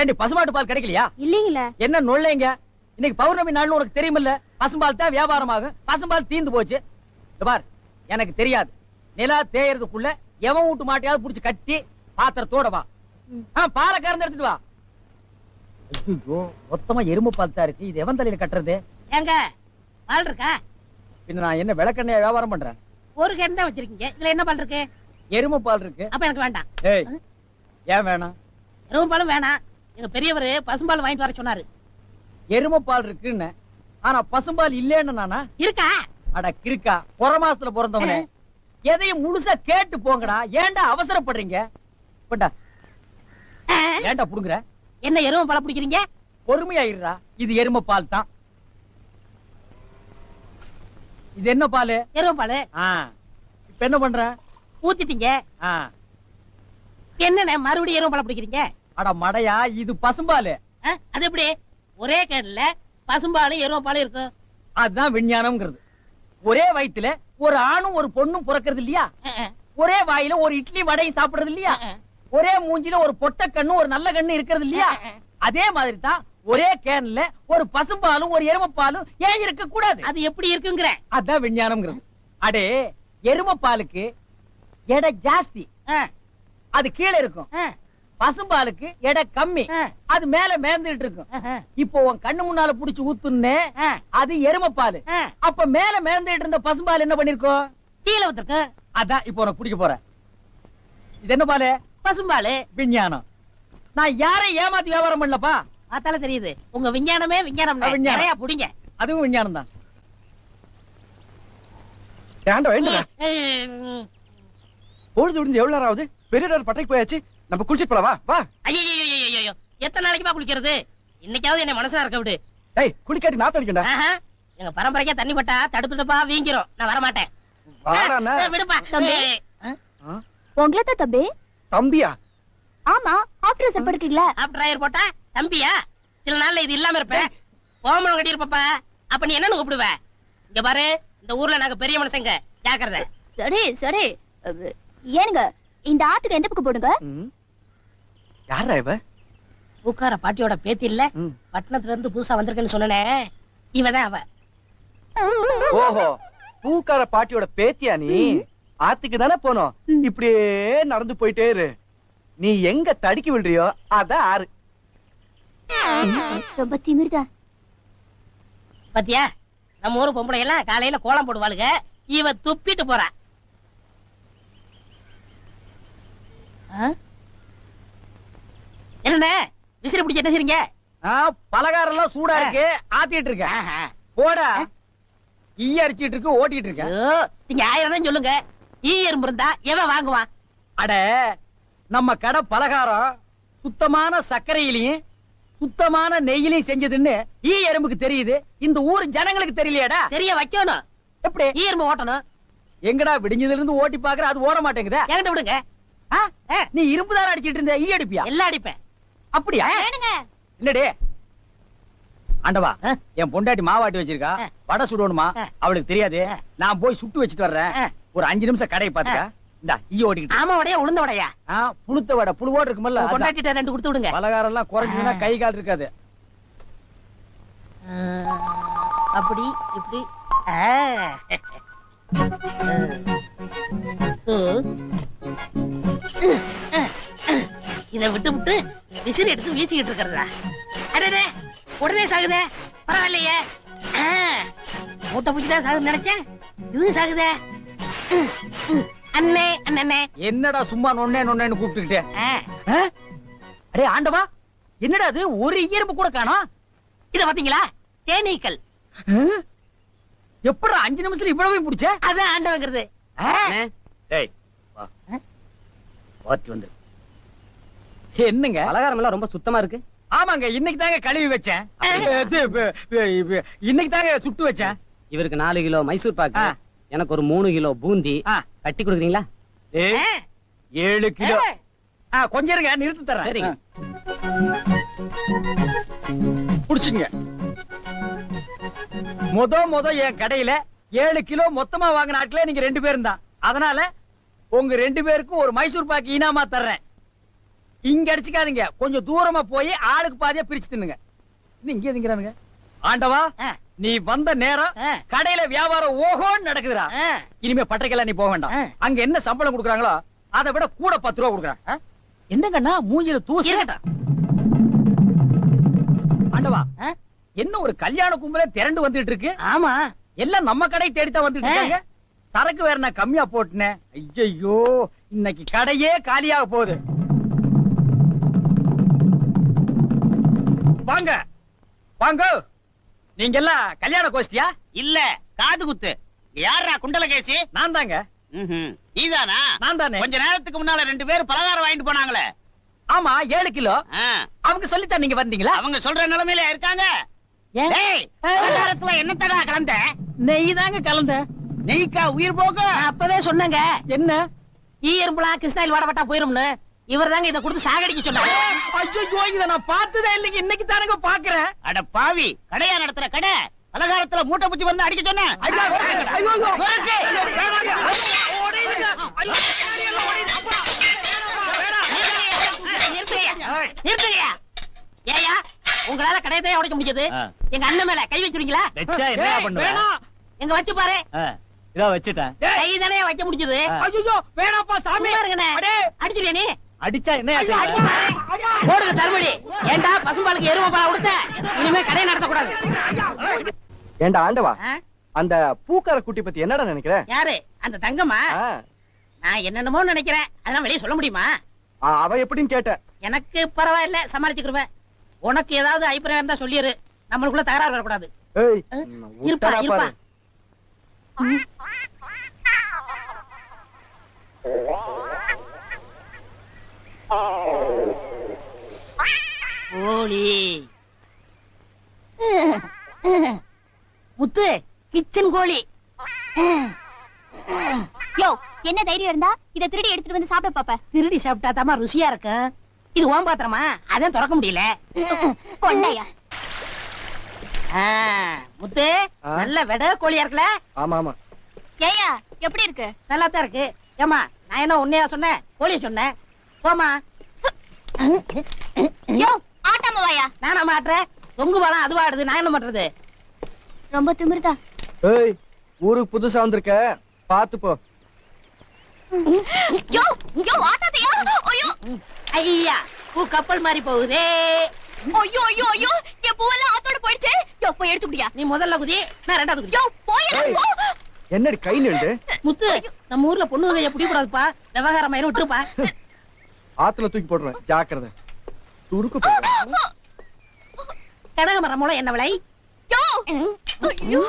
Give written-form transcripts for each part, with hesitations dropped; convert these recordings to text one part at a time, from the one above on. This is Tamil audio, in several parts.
ஏண்டி பசுமாட்டு பால் கிடைக்கலையா? இல்லீங்களே. என்ன நொல்லைங்க? இன்னைக்கு பௌர்ணமி நாள்னு உனக்கு தெரியுமில்ல? பசும்பால் தான் வியாபாரமாகும். பசும்பால் தீந்து போச்சு. பார், எனக்கு தெரியாது. நிலா தேயறதுக்குள்ள எவன் வீட்டு மாட்டையாவது புடிச்சு கட்டி பாத்திரத்தோட வா. பாலை கறந்து எடுத்துட்டு வா. ஐயோ, மொத்தமா எருமை பால் தான் இருக்கு. இது எவன் தலையில கட்டுறது? ஏங்க பால் இருக்கா? பின்ன நான் என்ன விளக்கெண்ணையா வியாபாரம் பண்றேன்? ஒரு கேன் தான் வச்சிருக்கீங்க. இதுல என்ன பால் இருக்கு? எருமை பால் இருக்கு. அப்ப எனக்கு வேண்டாம். ஏய், ஏன் வேணாம்? எருமை பாலும் வேணாம். எங்க பெரியவர் பசும்பால் வாங்கிட்டு வர சொன்னாரு. எருமை பால் இருக்குன்னு, ஆனா பசும்பால் இல்லேன்னு நானா? இருக்கா? அட கிறுக்கா, புற மாசத்துல பிறந்தவனே, எதையும் முழுசா கேட்டு போங்கடா. ஏன்டா அவசரப்படுறீங்க? போட்டா ஏன்டா புடுங்குற? என்ன எருமை பால் பிடிக்கிறீங்க? பொறுமையாயிடுறா. இது எருமை பால் தான். இது என்ன பால்? எருமை பால். இப்ப என்ன பண்ற? ஊத்திட்டீங்க. என்னண்ணே மறுபடியும் எருமை பால் பிடிக்கிறீங்க? அட மடையா, இது பசும்பால். அது எப்படி ஒரே கேன்ல பசும்பாலும் எருமை பாலும் இருக்கும்? அதுதான் விஞ்ஞானம்ங்கிறது. ஒரே வயித்துல ஒரு ஆணும் ஒரு பொண்ணும் பிறக்கிறது இல்லையா? ஒரே வாயில ஒரு இட்லி வடையும் சாப்பிடுறது இல்லையா? ஒரே மூஞ்சில ஒரு பொட்ட கண்ணு ஒரு நல்ல கண்ணு இருக்கிறது இல்லையா? அதே மாதிரி தான் ஒரே கேன்ல ஒரு பசும்பாலும் ஒரு எருமைப்பாலும் ஏன் இருக்க கூடாது? அது எப்படி இருக்குங்கிற? அதான் விஞ்ஞானம்ங்கிறது. அடே, எருமைப்பாலுக்கு எடை ஜாஸ்தி, அது கீழே இருக்கும். பசும்பாலுக்கு எடை கம்மி, அது மேல மேந்துட்டு இருக்கும். இப்போ உன் கண்ணு முன்னால புடிச்சு ஊத்துனே, அது எருமைப்பால். அப்ப மேல மேந்துட்டு இருந்த பசும்பால் என்ன பண்ணிருக்கோம்? கீழே ஊத்திருக்கு. அதான் இப்போ உனக்கு குடிக்க போறேன். இது என்ன பாலு? பசும்பால். விஞ்ஞானம். நான் யாரையும் ஏமாத்தி வியாபாரம் பண்ணலப்பா. அதால தெரியுது உங்க விஞ்ஞானமே விஞ்ஞானம். நிறைய புடிங்க. அதுவும் விஞ்ஞானம் தான். பொழுது விடுந்து எவ்வளவு நேரம் ஆகுது? பெரிய பட்டைக்கு போயாச்சு. நம்ம குளிச்சிட்டு போலாம். வா. ஐயோ, எத்தனை நாளைக்குமா குளிக்கிறது? இன்னைக்காவது என்ன மனசுல இருக்க விடு. டேய், குளிக்காட்டி நாத்த அடிக்கண்டா. எங்க பரம்பரைக்கா தண்ணி பட்டா தடுப்புப்பா வீங்கிரும். நான் வர மாட்டேன். விடுப்பா. உங்களதான் தம்பி? தம்பியா? ஆமா, ஆஃப்டர் ட்ரெஸ் படுக்கீங்களா? ஆஃப்டர் ட்ரையர் போட்டா தம்பியா? சில நாள்ல இது இல்லாம இருப்பேன். ஓமனம் கட்டி இருப்பப்பா. அப்ப நீ என்னன்னு கூப்பிடுவ? இங்க பாரு, இந்த ஊர்ல நாங்க பெரிய மனுஷங்க. ஜாக்கிரதை. சரி சரி. ஏனுங்க, இந்த ஆத்துக்கு எந்த பக்கம் போடுங்க? யாரா இவ? பூக்கார பாட்டியோட பேத்தி இல்ல? பட்டணத்துல இருந்து புதுசா வந்திருக்கேன்னு சொன்னனே, இவதான் அவ. ஓஹோ, பூக்கார பாட்டியோட பேத்தியா நீ? ஆத்துக்கு தானே போனோம். இப்படியே நடந்து போயிட்டே இரு. நீ எங்க தடுக்கி விடுறியோ அதான் ஆறு. ரொம்ப திமிர்தா. பாத்தியா, நம்ம ஊரு பொம்பளை எல்லாம் காலையில கோலம் போடுவாளுங்க. இவ துப்பிட்டு போறா. என்ன விசிறி பிடிக்க என்ன செய்றீங்க? பலகாரம் எல்லாம் சூடா இருக்கு, ஆத்திட்டு இருக்கேன். போடா. ஈ அடிச்சிட்டு இருக்கு, ஓட்டிட்டு இருக்கேன். நீங்க 1000 தான் சொல்லுங்க. ஈ எறும்பு இருந்தா எவன் வாங்குவான்? அட, நம்ம கடை பலகாரம் சுத்தமான சர்க்கரையிலையும் சுத்தமான நெய்யிலையும் செஞ்சதுன்னு ஈ எறும்புக்கு தெரியுது. இந்த ஊர் ஜனங்களுக்கு தெரியலையாடா? தெரிய வைக்கணும். எப்படி? ஈ எறும்பு ஓட்டணும். எங்கடா விடிஞ்சதுல இருந்து ஓட்டி பாக்குற, அது ஓட மாட்டேங்குதா? என்கிட்ட விடுங்க. நீ இரும்பு தான அடிச்சிட்டு இருந்த, ஈ அடிப்பியா? எல்லாம் அடிப்பேன். அப்படியா? இல்லடே ஆண்டவா, என் பொண்டாட்டி மாவாட்டி வச்சிருக்கா, வடை சுடணுமா? அவளுக்கு தெரியாது. நான் போய் சுட்டு வச்சிட்டு வர்றேன். ஒரு 5 நிமிஷம் கடையை பாத்துக்க. இந்தா, ஈ ஓடிக்கிட்டு. ஆமா, வடையா உளுந்த வடையா? புளுத்த வடை, புழுவோடு இருக்குமல்ல. பொண்டாட்டிட்ட 2 கொடுத்து விடுங்க. பலகாரம் எல்லாம் குறைஞ்சுனா கை கால் இருக்காது. அப்படி இப்படி. இதை விட்டு விட்டு விசிறி எடுத்து வீசிக்கிட்டு இருக்கிறதா? அடடே, உடனே சாகுதே. பரவாயில்லையே, மூட்டை பூச்சிதான் சாகுது நினைச்சேன். இது சாகுதே. அண்ணே அண்ணே, என்னடா சும்மா நொண்ணே நொண்ணேன்னு கூப்பிட்டுக்கிட்டே? அடே ஆண்டவா, என்னடா அது? ஒரு இயற்பு கூட காணோம். இத பாத்தீங்களா? தேனீக்கள். எப்படா 5 நிமிஷத்துல இவ்வளவு பிடிச்ச? அதான் ஆண்டவங்கிறது. டேய் வா, வாட் வந்து என்னங்க பலகாரம் எல்லாம் ரொம்ப சுத்தமா இருக்கு. ஆமாங்க, இன்னைக்கு தாங்க கழுவி வச்சேன். இன்னைக்கு தாங்க சுட்டு வச்சேன். இவருக்கு 4 கிலோ மைசூர் பாக்கு, எனக்கு ஒரு 3 கிலோ பூந்தி கட்டி கொடுக்குறீங்களா? 7 கிலோ. கொஞ்சம் இருங்க, நிறுத்து தரேன். சரிங்க. புடிச்சுங்க. முத என் கடையில 7 கிலோ மொத்தமா வாங்கின ஆட்களே நீங்க 2 பேரும் தான். அதனால உங்க 2 பேருக்கும் ஒரு மைசூர் பாக்கு இனாமா தர்றேன். இங்க அடிச்சுக்காதீங்க, கொஞ்சம் தூரமா போய் ஆளுக்கு பாதியா பிரிச்சு தின்னுங்க. இன்னும் இங்கே திங்கிறானுங்க. ஆண்டவா, ஆ. நீ வந்த நேரம் ஆ. கடையில வியாபாரம் ஓஹோன்னு நடக்குதுடா. ஆ. இனிமே பட்டறைக்கெல்லாம் நீ போக வேண்டாம். ஆ. அங்க என்ன சம்பளம் கொடுக்குறாங்களோ அதை விட கூட 10 ரூபா கொடுக்குறாங்க. என்னங்கண்ணா மூஞ்சில தூசு? இருக்கட்டும். ஆண்டவா, ஆ? என்ன ஒரு கல்யாண கும்பலே திரண்டு வந்துட்டு இருக்கு. ஆமா, எல்லாம் நம்ம கடை தேடித்தான் வந்துட்டு இருக்காங்க. சரக்கு வேற நான் கம்மியா போட்டுனேன். ஐயோ, இன்னைக்கு கடையே காலியாக போகுது. வாங்க வாங்க, நீங்க எல்லாம் கல்யாண கோஷ்டியா? இல்ல, காது குத்து. யாரா குண்டலகேசி? நான் தாங்க. நீதானா? நான் தானே. கொஞ்ச நேரத்துக்கு முன்னால 2 பேர் பலகாரம் வாங்கிட்டு போனாங்களே. ஆமா, 7 கிலோ. ஆ, அவங்க சொல்லித்தான் நீங்க வந்தீங்களா? அவங்க சொல்ற நிலைமையில இருக்காங்க. ஏன்? டேய், பலகாரத்துல என்னத்தடா கலந்த? நெய் தாங்க கலந்த. நெய்க்கா உயிர் போக? நான் அப்பவே சொன்னேங்க, என்ன? ஈயம்புலாம் கிருஷ்ணாயில் வாடப்பட்டா போயிரும்னு. இவர் தாங்க இதை கொடுத்து சாகடிக்க சொன்னாரு. ஐயோ, இத நான் பார்த்ததே இல்லைங்க, இன்னைக்கு தானங்க பாக்குறேன். அட பாவி, கடையா நடத்துற கடை, பலகாரத்துல மூட்டை பூச்சி வந்து அடிக்க சொன்னேன். ஐயோ, ஐயோ, ஐயோ. துரத்து. வேணாங்க. ஐயோ, ஓடிடுங்க. ஐயோ, ஓடிடுங்க. அப்பா. நிறுத்துங்கய்யா. ஏய்யா, உங்களால கடையத்தையே உடைக்க முடிஞ்சது. எங்க அண்ணன் மேல கை வச்சிருக்கீங்களா? வெச்சா என்னடா பண்ணுவ? வேணாம். எங்க வச்சு பாரு. இதோ வச்சிட்டேன். கை தானே வைக்க முடிஞ்சது. ஐயோ, வேணாப்பா சாமி. சும்மா இருங்கண்ணே. அடே, அடிச்சிருவியா நீ? அடிச்சா என்ன அடிச்சு ஆச்சு? பாரு. போடுங்க தர்மடி. ஏண்டா பசும்பாலுக்கு எருமை பால் கொடுத்த? இனிமே கடை நடத்த கூடாது. ஏண்டா ஆண்டவா, ஆ? அந்த பூக்கார குட்டி பத்தி என்னடா நினைக்கிற? யாரு அந்த தங்கம்மா? ஆ, நான் என்னென்னமோ நினைக்கிறேன், அதெல்லாம் வெளியே சொல்ல முடியுமா? அவ எப்படின்னு கேட்ட. எனக்கு பரவாயில்ல, சமாளிச்சுக்கிருவேன். உனக்கு ஏதாவது அபிப்பிராயம் இருந்தா சொல்லிரு, நம்மளுக்குள்ள தகராறு வரக்கூடாது. ஏய், இருப்பா விட்டடா இருப்பா. பாரு. கோழி முத்து, கிச்சன் கோழி. யோ, என்ன தைரியம் இருந்தா இத திருடி எடுத்துட்டு வந்து சாப்பிட பாப்ப? திருடி சாப்பிட்டா தாமா ருசியா இருக்கும். இது ஓம் பாத்திரமா, அதான் திறக்க முடியல. கொள்ளையா? ஆ, முத்து, ஆ? நல்ல வெட கோழியா இருக்குல்ல? ஆமா ஆமா. ஏயா, எப்படி இருக்கு? நல்லா தான் இருக்கு. ஏமா, நான் என்ன உன்னையா சொன்னேன், கோழிய சொன்னேன். போமா. யோ, ஆட்டாம வாயா. நானா மாட்டுறேன்? தொங்கு பாலம் அதுவா ஆடுது, நான் என்ன பண்றது? ரொம்ப திமிருதா. ஏய், ஊருக்கு புதுசா வந்திருக்க, பாத்து போ. யோ, யோ, ஆட்டாதயா. ஐயோ, ஐயா, பூ கப்பல் மாதிரி போகுதே. ஐயோ, ஐயோ, ஐயோ, என் பூவெல்லாம் ஆத்தோட போயிடுச்சு. யோ, போய் எடுத்துக்கிட்டியா? நீ முதல்ல குதி, நான் ரெண்டாவது குதி. யோ, போயா. ஏய். என்னடி கை நின்று? முத்து, நம்ம ஊர்ல பொண்ணு உதவிய பிடி கூடாதுப்பா. விவகாரம் ஆயிரம் விட்டுருப்பா. ஆத்துல தூக்கி போடுறேன், ஜாக்கிரதை. துருக்கு போடுறேன். கனகமரம் மூலம் என்ன விலை? யோ, ஐயோ.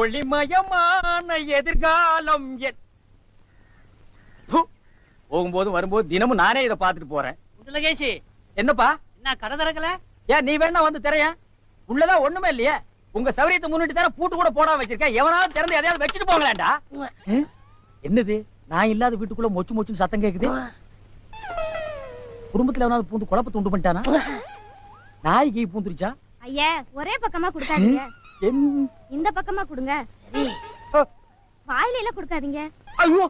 ஒளிமயமான எதிர்காலம் போகும்போது வரும்போது தினமும் நானே இதை பார்த்துட்டு போறேன். குண்டலகேசி, என்னப்பா? என்ன கடை திறக்கல? ஏன் நீ வேணா வந்து திரையன்? உள்ளதான் ஒண்ணுமே இல்லையே. உங்க சௌரியத்தை முன்னிட்டு தானே பூட்டு கூட போடாம வச்சிருக்கேன். எவனாவது திறந்து எதையாவது வச்சுட்டு போங்களேன்டா. என்னது, நான் இல்லாத வீட்டுக்குள்ள மொச்சு மொச்சுன்னு சத்தம் கேக்குது. குடும்பத்துல எவனாவது பூந்து குழப்பத்தை உண்டு பண்ணிட்டானா? நாய்க்கு பூந்துருச்சா? ஐயா, ஒரே பக்கமா கொடுக்காதீங்க. இந்த பக்கமா கொடுங்க. சரி. வாயில எல்லாம் கொடுக்காதீங்க. ஐயோ,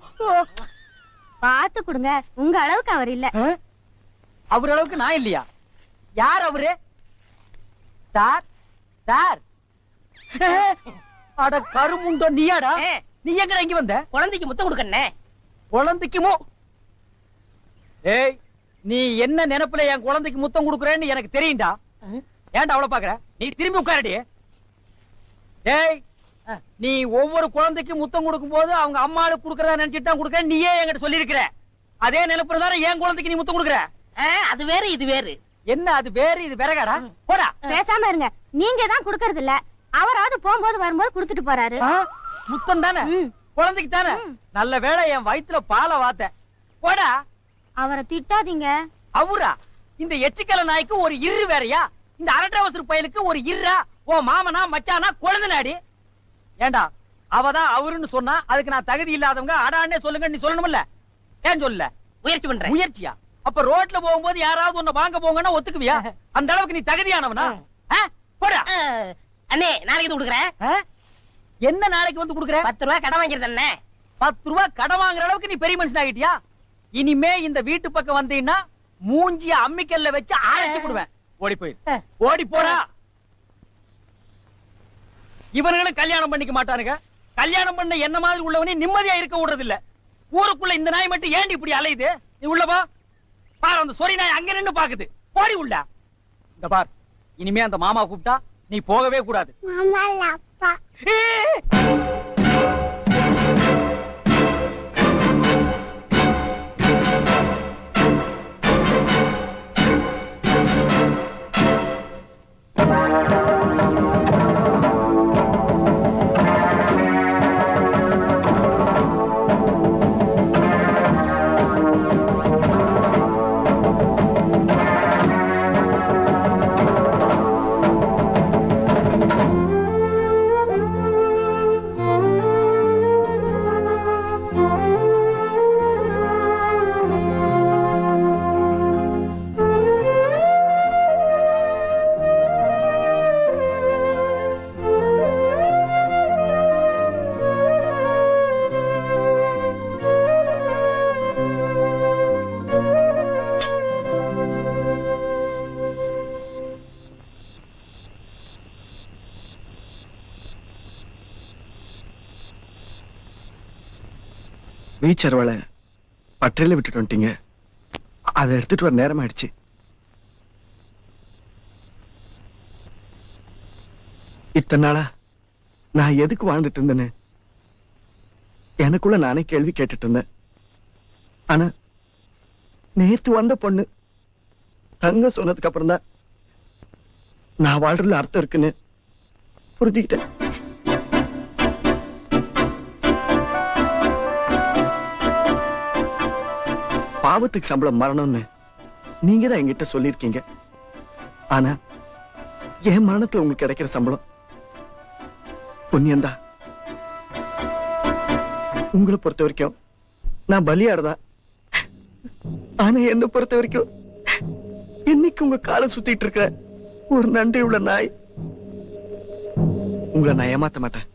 பார்த்து கொடுங்க. உங்க அளவுக்கு அவர் இல்ல. அவர் அளவுக்கு நான் இல்லையா? யார் அவரு? Sir, sir. அட கருமுண்டோ, நீயாடா? நீ எங்கடா இங்க வந்த? குழந்தைக்கு முத்தம் கொடுக்கண்ணே. குழந்தைக்குமோ? ஏய், நீ என்ன நினைப்புல என் குழந்தைக்கு முத்தம் கொடுக்குறேன்னு எனக்கு தெரியும்டா. ஏன்டா அவளை பாக்குற? நீ திரும்பி உட்காரடி. ஏய், நீ ஒவ்வொரு குழந்தைக்கு முத்தம் கொடுக்கும் போது அவங்க அம்மாளுக்கு கொடுக்கறதா நினைச்சிட்டு தான் கொடுக்க. நீயே என்கிட்ட சொல்லி இருக்கிற. அதே நினைப்புல தானே என் குழந்தைக்கு நீ முத்தம் கொடுக்குற. அது வேறு இது வேறு. என்ன அது வேறு இது விறகாடா? போடா. பேசாம இருங்க. நீங்க தான் கொடுக்கறது இல்ல. அவராவது போகும்போது வரும்போது கொடுத்துட்டு போறாரு. முத்தம் தானே ம். குழந்தைக்கு தானே. நல்ல வேளை என் வயித்துல பாலை வாத்த. போடா. அவரை திட்டாதீங்க. அவரா? இந்த எச்சிக்கல நாய்க்கு ஒரு இரு வேறயா? இந்த அரட்டவசர் பயலுக்கு ஒரு இருரா? ஓ மாமனா மச்சானா குழந்தை நாடி. ஏண்டா, அவதான் அவருன்னு சொன்னா அதுக்கு நான் தகுதி இல்லாதவங்க அடானே சொல்லுங்க நீ சொல்லணும்ல. ஏன் சொல்ல? முயற்சி பண்றேன். முயற்சியா? அப்ப ரோட்ல போகும்போது யாராவது உன்னை வாங்க போங்கன்னா ஒத்துக்குவியா? அந்த அளவுக்கு நீ தகுதியானவனா? போடா. அண்ணே, நாளைக்கு இது கொடுக்குறேன். என்ன நாளைக்கு வந்து குடுக்குற? 10 ரூபாய் கடன் வாங்கிருந்தேன். 10 ரூபாய் கடன் வாங்குற அளவுக்கு நீ பெரிய மனுஷன் ஆகிட்டியா? இனிமே இந்த வீட்டு பக்கம் வந்தீங்கன்னா மூஞ்சிய அம்மிக்கல்ல வச்சு அரைச்சு விடுவேன். ஓடி போயிரு, ஓடி போடா. இவனுங்களும் கல்யாணம் பண்ணிக்க மாட்டானுங்க. கல்யாணம் பண்ண என்ன மாதிரி உள்ளவனே நிம்மதியா இருக்க விடுறது இல்ல. ஊருக்குள்ள இந்த நாய் மட்டும் ஏண்டி இப்படி அலையுது? நீ உள்ள வா. பாரு, அந்த சொறி நாய் அங்க நின்னு பாக்குது. போடி உள்ள. இந்த பார், இனிமே அந்த மாமா கூப்பிட்டா நீ போகவே கூடாது. வீச்சர்வலை பற்றையில விட்டுட்டு வந்துட்டீங்க. அதை எடுத்துட்டு வர நேரம் ஆயிடுச்சு. இத்தனை நாளா நான் எதுக்கு வாழ்ந்துட்டு இருந்தேன்னு எனக்குள்ள நானே கேள்வி கேட்டுட்டு இருந்தேன். ஆனா நேத்து வந்த பொண்ணு தங்க சொன்னதுக்கு அப்புறம் தான் நான் வாழ்றதுல அர்த்தம் இருக்குன்னு புரிஞ்சுக்கிட்டேன். பாவத்துக்கு சம்பளம் மரணம்னு நீங்க தான் என்கிட்ட சொல்லிருக்கீங்க. ஆனா என் மரணத்துல உங்களுக்கு கிடைக்கிற சம்பளம் புண்ணியம்தான். உங்களை பொறுத்த வரைக்கும் நான் பலியாடுதா, ஆனா என்ன பொறுத்த வரைக்கும் இன்னைக்கு உங்க காலை சுத்திட்டு இருக்கிற ஒரு நன்றி உள்ள நாய். உங்களை நான் ஏமாத்த மாட்டேன்.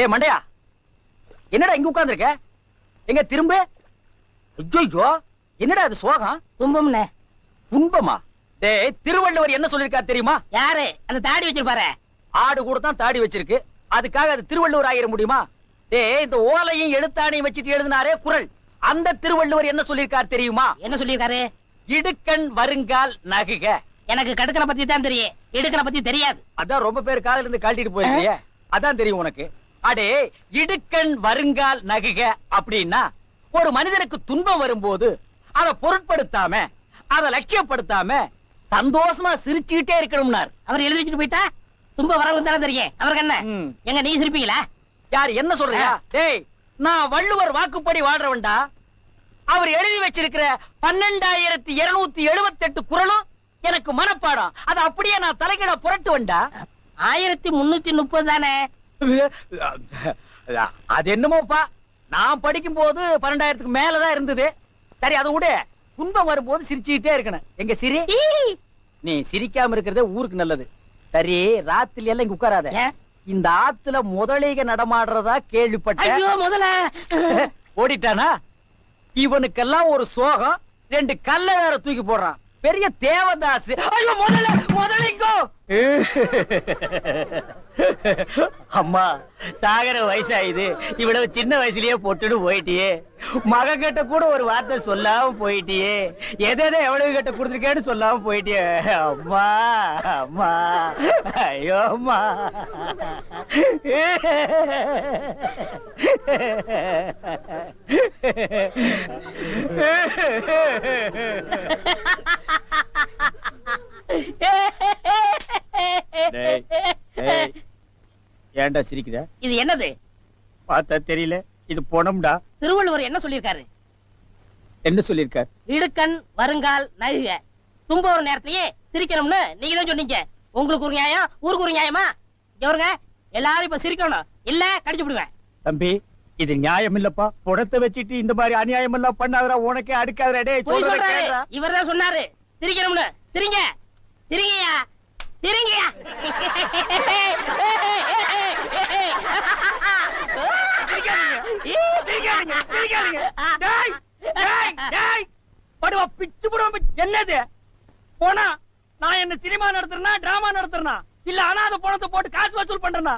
ஏய் மண்டையா, என்னடா இங்க உட்கார்ந்திருக்க? எங்க திரும்ப? ஐயோ, என்னடா அது சோகம்? துன்பம்னே. துன்பமா? டேய், திருவள்ளுவர் என்ன சொல்லிருக்காரு தெரியுமா? யாரு அந்த தாடி வச்சிருப்பாரு? ஆடு கூட தான் தாடி வச்சிருக்கு, அதுக்காக அது திருவள்ளுவர் ஆயிர முடியுமா? டேய், இந்த ஓலையும் எழுத்தாணையும் வச்சிட்டு எழுதினாரே குறள், அந்த திருவள்ளுவர் என்ன சொல்லிருக்காரு தெரியுமா? என்ன சொல்லிருக்காரு? இடுக்கண் வருங்கால் நகுக. எனக்கு கடுக்கனை பத்தி தான் தெரியும், இடுக்கனை பத்தி தெரியாது. அதான் ரொம்ப பேர் காலையில இருந்து கழட்டிட்டு போயிருக்கிய, அதான் தெரியும் உனக்கு. அடே, இடுக்கண் வருங்கால் நகுக அப்படின்னா ஒரு மனிதனுக்கு துன்பம் வரும்போது அதை பொருட்படுத்தாம, அதை லட்சியப்படுத்தாம சந்தோஷமா சிரிச்சுக்கிட்டே இருக்கணும்னார். அவர் எழுதி வச்சுட்டு போயிட்டா துன்பம் வரவங்க தானே தெரியும். அவருக்கு என்ன? எங்க நீங்க சிரிப்பீங்களா? யார் என்ன சொல்றியா? டேய், நான் வள்ளுவர் வாக்குப்படி வாழ்றவன்டா. அவர் எழுதி வச்சிருக்கிற 12,278 குறளும் எனக்கு மனப்பாடம். அது அப்படியே நான் தலைகீழ புரட்டுவன்டா. 1330 தானே? அது என்னமோப்பா, நான் படிக்கும் போது 12,000க்கு மேலதான் இருந்தது. சரி, அதை விட துன்பம் வரும்போது சிரிச்சுக்கிட்டே இருக்கணும். எங்க சிரி? நீ சிரிக்காம இருக்கிறதே ஊருக்கு நல்லது. சரி, ராத்திரி எல்லாம் இங்க உட்காராத. இந்த ஆத்துல முதலைக நடமாடுறதா கேள்விப்பட்டேன். ஐயோ, முதல்ல ஓடிட்டானா? இவனுக்கெல்லாம் ஒரு சோகம், 2 கல்ல வேற தூக்கி போடுறான். பெரிய தேவதாஸ். ஐயோ, முதலிங்கோ. அம்மா, சாகர வயசாயுது, இவ்வளவு சின்ன வயசுலயே போட்டுட்டு போயிட்டியே. மக கிட்ட கூட ஒரு வார்த்தை சொல்லாம போயிட்டியே. எதை எவ்வளவு கிட்ட கொடுத்துருக்கேன்னு சொல்லாம போயிட்டியே. அம்மா, அம்மா, ஐயோ அம்மா. ஏன்டா சிரிக்கிற? இது என்னது? பார்த்தா தெரியல, இது பொணம்டா. திருவள்ளுவர் என்ன சொல்லிருக்காரு? என்ன சொல்லிருக்கார்? இடுக்கண் வருங்கால் நகுக. துன்ப ஒரு நேரத்திலேயே சிரிக்கணும்னு நீங்க தான் சொன்னீங்க. உங்களுக்கு ஒரு நியாயம், ஊருக்கு ஒரு நியாயமா? இவருங்க எல்லாரும் இப்ப சிரிக்கணும், இல்ல கடிச்சு விடுவேன். தம்பி, இது நியாயம் இல்லப்பா. புடத்தை வச்சிட்டு இந்த மாதிரி அநியாயம் எல்லாம் பண்ணாதடா, உனக்கே அடுக்காதடா. டேய் போய் சொல்றத சொல்றாரு. கேளுடா. இவர்தான் சொன்னாரு சிரிக்கணும்னு. சிரிங்க சிரிங்கயா சிரிங்கயா. சிரிக்காதீங்க, சிரிக்காதீங்க. டேய், டேய், டேய். படுவா, பிச்சு புடுவா. என்னது போனா? நான் என்ன சினிமா நடத்துறேனா டிராமா நடத்துறேனா இல்ல அனாதை பணத்தை போட்டு காசு வசூல் பண்றேனா?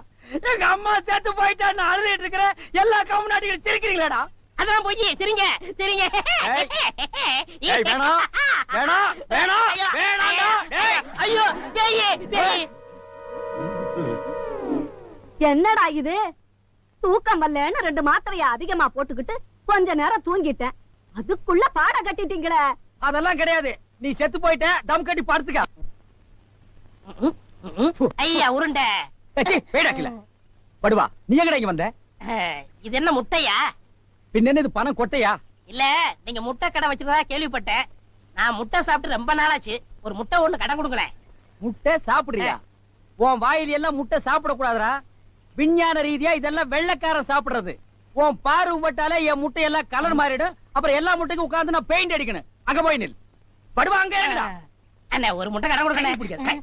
எங்க அம்மா சேர்த்து போயிட்டா நான் அழுதுட்டு இருக்கிறேன். எல்லா கம்முனாட்டிகளும் சிரிக்கிறீங்களாடா? அதெல்லாம் போய் சிரிங்க சிரிங்க. ஏய் வேணாம் வேணாம் வேணாம் வேணாம்டா. டேய் ஐயோ பேயே பேய். என்னடா இது? தூக்கம் வரலன்னு 2 மாத்திரைய அதிகமா போட்டுக்கிட்டு கொஞ்ச நேரம் தூங்கிட்டேன். அதுக்குள்ள பாட கட்டிட்டீங்களே. அதெல்லாம் கிடையாது. நீ செத்து போயிட்ட, தம் கட்டி படுத்துக்க. ஐயா உருண்டை. ஏச்சி வேடாக்கல. படுவா, நீ எங்கடா இங்க வந்த? இது என்ன முட்டையா? பின்ன என்ன இது பணம் கொட்டையா? இல்ல நீங்க முட்டை கடை வச்சிருந்தா கேள்விப்பட்டேன். நான் முட்டை சாப்பிட்டு ரொம்ப நாளாச்சு. ஒரு முட்டை ஒண்ணு கடன் கொடுங்களேன். முட்டை சாப்பிடுறியா? உன் வாயில எல்லாம் முட்டை சாப்பிட கூடாதுடா. விஞ்ஞான ரீதியா இதெல்லாம் வெள்ளைக்காரன் சாப்பிடுறது. உன் பார்வை பட்டாலே என் முட்டையெல்லாம் கலர் மாறிடும். அப்புறம் எல்லா முட்டைக்கும் உட்கார்ந்து நான் பெயிண்ட் அடிக்கணும். அங்க போய் நில். படுவா, அங்க இறங்குடா. அண்ணே ஒரு முட்டை கடன் கொடுக்கணும். பிடிக்காது.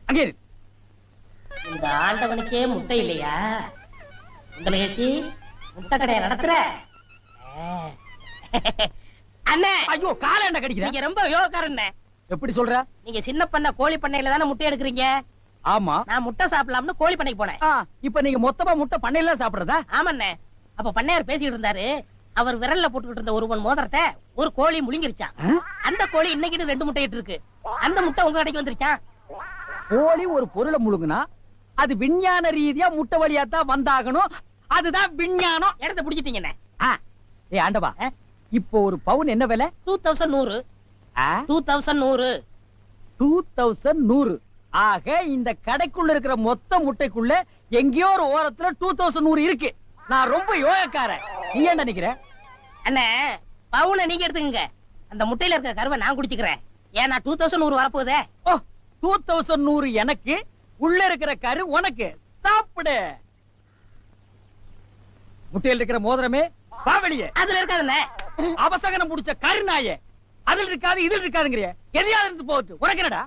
அங்கே இரு. இந்த ஆண்டவனுக்கே முட்டை இல்லையா? உங்களுக்கு முட்டை கடையை நடத்துற அண்ணே. ஐயோ, கால என்ன கடிக்குது? நீங்க ரொம்ப யோகக்காரன். எப்படி சொல்ற? நீங்க சின்ன பண்ண கோழி பண்ணையில தானே முட்டை எடுக்கிறீங்க. ஆமா. நான் முட்டை சாப்பிடலாம்னு கோழி பண்ணைக்கு போனேன். இப்ப நீங்க மொத்தமா முட்டை பண்ணையில சாப்பிடுறதா? ஆமாண்ணே. அப்ப பண்ணையார் பேசிட்டு இருந்தாரு. அவர் விரல்ல போட்டுக்கிட்டு இருந்த ஒருவன் மோதிரத்தை ஒரு கோழி முழுங்கிருச்சான். அந்த கோழி இன்னைக்கு 2 முட்டை இட்டு இருக்கு. அந்த முட்டை உங்க கடைக்கு வந்துருச்சான். கோழி ஒரு பொருளை முழுங்குனா அது விஞ்ஞான ரீதியா முட்டை வழியா தான் வந்தாகணும். அதுதான் விஞ்ஞானம். இடத்த புடிச்சிட்டீங்கண்ணே. ஏ ஆண்டவா, இப்போ ஒரு பவுன் என்ன விலை? 2100. 2100. 2100. ஆக இந்த கடைக்குள்ள இருக்கிற மொத்த முட்டைக்குள்ள எங்கேயோ ஒரு ஓரத்துல 2100 இருக்கு. நான் ரொம்ப யோகக்காரன். நீ என்ன நினைக்கிற? அண்ணே பவுனை நீங்க எடுத்துக்கங்க. அந்த முட்டையில இருக்க கருவை நான் குடிச்சுக்கிறேன். ஏன்னா 2100 வரப்போதே. ஓ, 2100 எனக்கு, உள்ள இருக்கிற கரு உனக்கு. சாப்பிடு. முட்டையில் இருக்கிற மோதிரமே வா வெளியே. அதுல இருக்காதுண்ணே. அவசகனம் முடிச்ச கரு நாயே. அதில் இருக்காது இதில் இருக்காதுங்கறிய. எதையாவது இருந்து போகுது. உனக்கு என்னடா?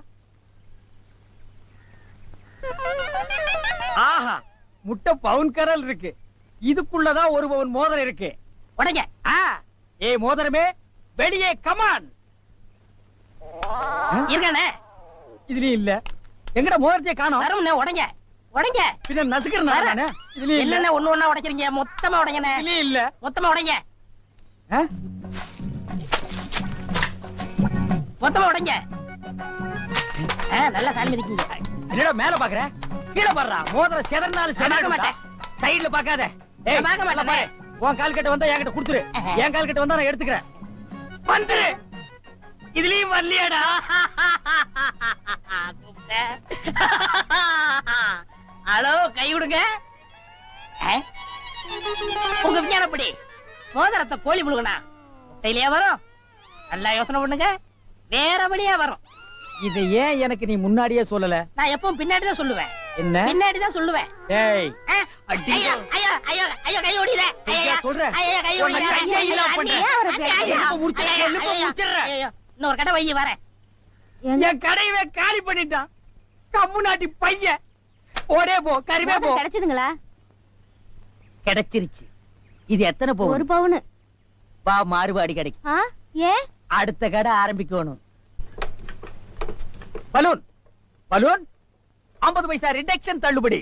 ஆஹா, முட்டை பவுன் கரல் இருக்கு. இதுக்குள்ளதான் ஒரு பவுன் மோதிரம் இருக்கு. உடைங்க. ஏய் மோதிரமே, வெளியே கமான். இருக்கானே. இதுலயும் இல்ல. எங்கட மோதிரத்தை காணோம். வரும்ண்ணே. உடைங்க உடைங்க. பின்ன நசுக்கிறேன் நானே. இதுலயும் இல்ல. என்னண்ணே ஒண்ணு ஒண்ணா உடைக்கிறீங்க? மொத்தமா உடைங்கண்ணே. இதுலயும் இல்ல. மொத்தமா உடைங்க. மொத்தமா உடைங்க. நல்லா சாமி இருக்கீங்க. என்னடா மேல பாக்குற? கீழே பாருடா. மோதிரம் செதறனாலும் செதற மாட்டேன். சைடுல பாக்காத. ஏய் பார்க்க மாட்டேன். உன் கால் கட்ட வந்தா என்கிட்ட கொடுத்துரு. என் கால் கட்ட வந்தா நான் எடுத்துக்கிறேன். வந்துரு. இதுலயும் வரலையாடா? ஹலோ, கை விடுங்க. உங்க விஞ்ஞானப்படி மோதிரத்தை கோழி முழுகனா முட்டையிலேயே வரும். நல்லா யோசனை பண்ணுங்க. வேற வழியா வரும். இதை ஏன் எனக்கு நீ முன்னாடியே சொல்லல? நான் எப்பவும் பின்னாடிதான் சொல்லுவேன். என்ன? பின்னாடிதான் சொல்லுவேன். ஏய் ஐயோ ஐயோ ஐயோ ஐயோ, கை ஓடிற. ஐயா சொல்றேன். ஐயோ கை ஓடிற. இன்னொரு கடை வை வரேன். என் கடையவே காலி பண்ணிட்டான். கம்முனாட்டி பையன். ஓடே போ, கறிவே போ. கிடைச்சதுங்களா? கிடைச்சிருச்சு. இது எத்தனை பவுன்? 1 பவுன். வா, மாறுபாடி கிடைக்கும். ஏன்? அடுத்த கடை ஆரம்பிக்கணும். பலூன் பலூன் 50 பைசா ரிடக்ஷன் தள்ளுபடி.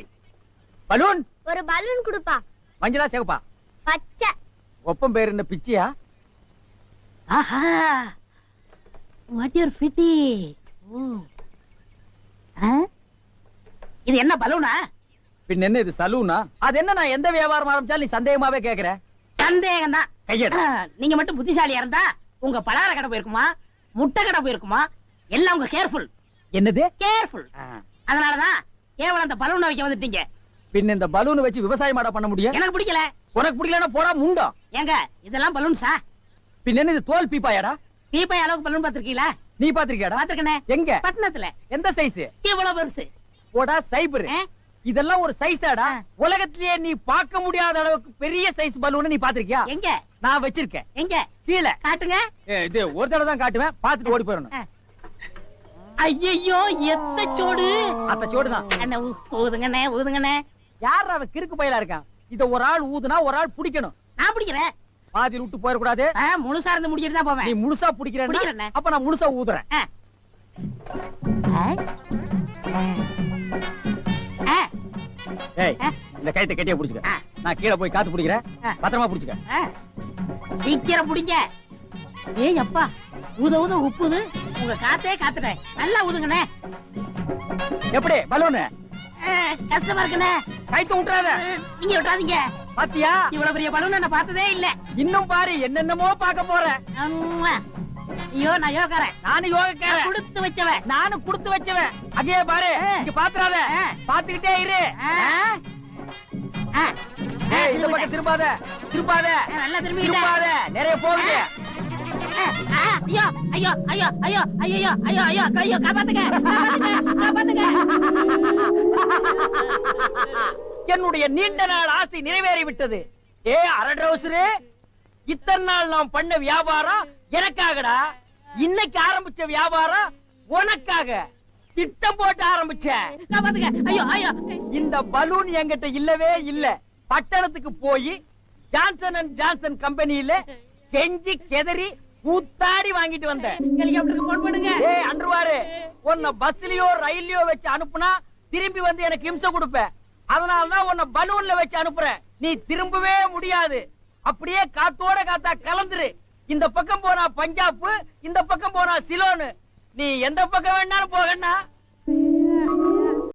பலூன் ஒரு பலூன் கொடுப்பா. மஞ்சளா சிவப்பா? பச்சை. ஒப்பம் பேர் என்ன பிச்சியா? ஆஹா, வாட் யூர் ஃபிட்டி. இது என்ன பலூனா? பின் என்ன இது சலூனா? அது என்ன, நான் எந்த வியாபாரம் ஆரம்பிச்சாலும் நீ சந்தேகமாவே கேக்குற. சந்தேகம் தான். கையெடு. நீங்க மட்டும் புத்திசாலியா இருந்தா உங்க பலகார கடை போயிருக்குமா, முட்டை கடை போயிருக்குமா. எல்லாம் உங்க கேர்ஃபுல். என்னது கேர்ஃபுல்? அதனாலதான் கேவலம் அந்த பலூனை வைக்க வந்துட்டீங்க. பின் இந்த பலூனை வச்சு விவசாயம் பண்ண முடியும்? எனக்கு பிடிக்கல. உனக்கு பிடிக்கலன்னா போடா முண்டம். ஏங்க இதெல்லாம் பலூன்ஸா? பின் என்ன இது தோல் பீப்பாயாடா? பீப்பாய் அளவுக்கு பலூன் பாத்திருக்கீங்களா? நீ பாத்திருக்கியாடா? பாத்திருக்கனே. எங்க? பட்டணத்துல. எந்த சைஸ்? இவ்வளவு பெருசு. போடா சைபர். இதெல்லாம் ஒரு சைஸாடா? உலகத்திலேயே நீ பார்க்க முடியாத அளவுக்கு பெரிய சைஸ் பலூன் நீ பாத்திருக்கியா? எங்க நான் வச்சிருக்கேன். எங்க கீழே. காட்டுங்க. இது ஒரு தடவை தான் காட்டுவேன், பாத்துட்டு ஓடி போயிடணும். ஐயோ எத்த சோடு. அத்த சோடுதான். அண்ணே ஊதுங்கண்ணே ஊதுங்கண்ணே. யார் அவ கிறுக்கு பையலா இருக்கான்? இத ஒரு ஆள் ஊதுனா ஒரு ஆள் பிடிக்கணும். நான் பிடிக்கிறேன். பாதி விட்டு போயிடக்கூடாது. முழுசா இருந்து முடிச்சிட்டு தான் போவேன். நீ முழுசா பிடிக்கிறேன்னா பிடிக்கிறேனே. அப்ப நான் முழுசா ஊதுறேன். ஏய், இந்த கைத்தை கட்டியா புடிச்சுக்க. நான் கீழே போய் காத்து பிடிக்கிறேன். பத்திரமா புடிச்சுக்க. சீக்கிரம் பிடிங்க. ஏய் அப்பா, ஊத ஊத உப்புது. உங்க காத்தே காத்துட்டேன். நல்லா ஊதுங்கண்ணே. எப்படி பலூனு? கஷ்டமா இருக்குண்ணே. கைத்த விட்டுறாத. நீங்க விட்டாதீங்க. பாத்தியா, இவ்வளவு பெரிய பலூன் நான் பார்த்ததே இல்ல. இன்னும் பாரு, என்னென்னமோ பார்க்க போறேன். ஐயோ நான் யோகாரன். நானும் யோகக்காரன். கொடுத்து வச்சவன். நானும் கொடுத்து வச்சவன். அங்கேயே பாரு, இங்க பாத்துறாத. பாத்துக்கிட்டே இரு. ஏய், இந்த பக்கம் திரும்பாத, திரும்பாத, நல்லா திரும்பி திரும்பாத. நிறைய போகுது. ஐயோ ஐயோ ஐயோ ஐயோ ஐயோ ஐயோ ஐயோ ஐயோ காப்பாத்துங்க காப்பாத்துங்க. என்னுடைய நீண்ட நாள் ஆசை நிறைவேறி விட்டது. ஏ அரட்ரவுசரே, இத்தனை நாள் நாம் பண்ண வியாபாரம் எனக்காகடா. இன்னைக்கு ஆரம்பிச்ச வியாபாரம் உனக்காக. திட்டம் போட்டு ஆரம்பிச்ச. காப்பாத்துங்க. ஐயோ ஐயோ. இந்த பலூன் என்கிட்ட இல்லவே இல்ல. பட்டணத்துக்கு போய் ஜான்சன் அண்ட் ஜான்சன் கம்பெனியில கெஞ்சி கெதறி கூத்தாடி வாங்கிட்டு வந்தேன். ஹெலிகாப்டருக்கு போன் பண்ணுங்க. ஏய் அன்றுவாரு, உன்னை பஸ்லயோ ரயில்லயோ வச்சு அனுப்புனா திரும்பி வந்து எனக்கு இம்சை கொடுப்ப. அதனாலதான் உன்னை பலூன்ல வச்சு அனுப்புறேன். நீ திரும்பவே முடியாது. அப்படியே காத்தோட காத்தா கலந்துரு. இந்த பக்கம் போனா பஞ்சாப், இந்த பக்கம் போனா சிலோனு. நீ எந்த பக்கம் வேணாலும் போகண்ணா.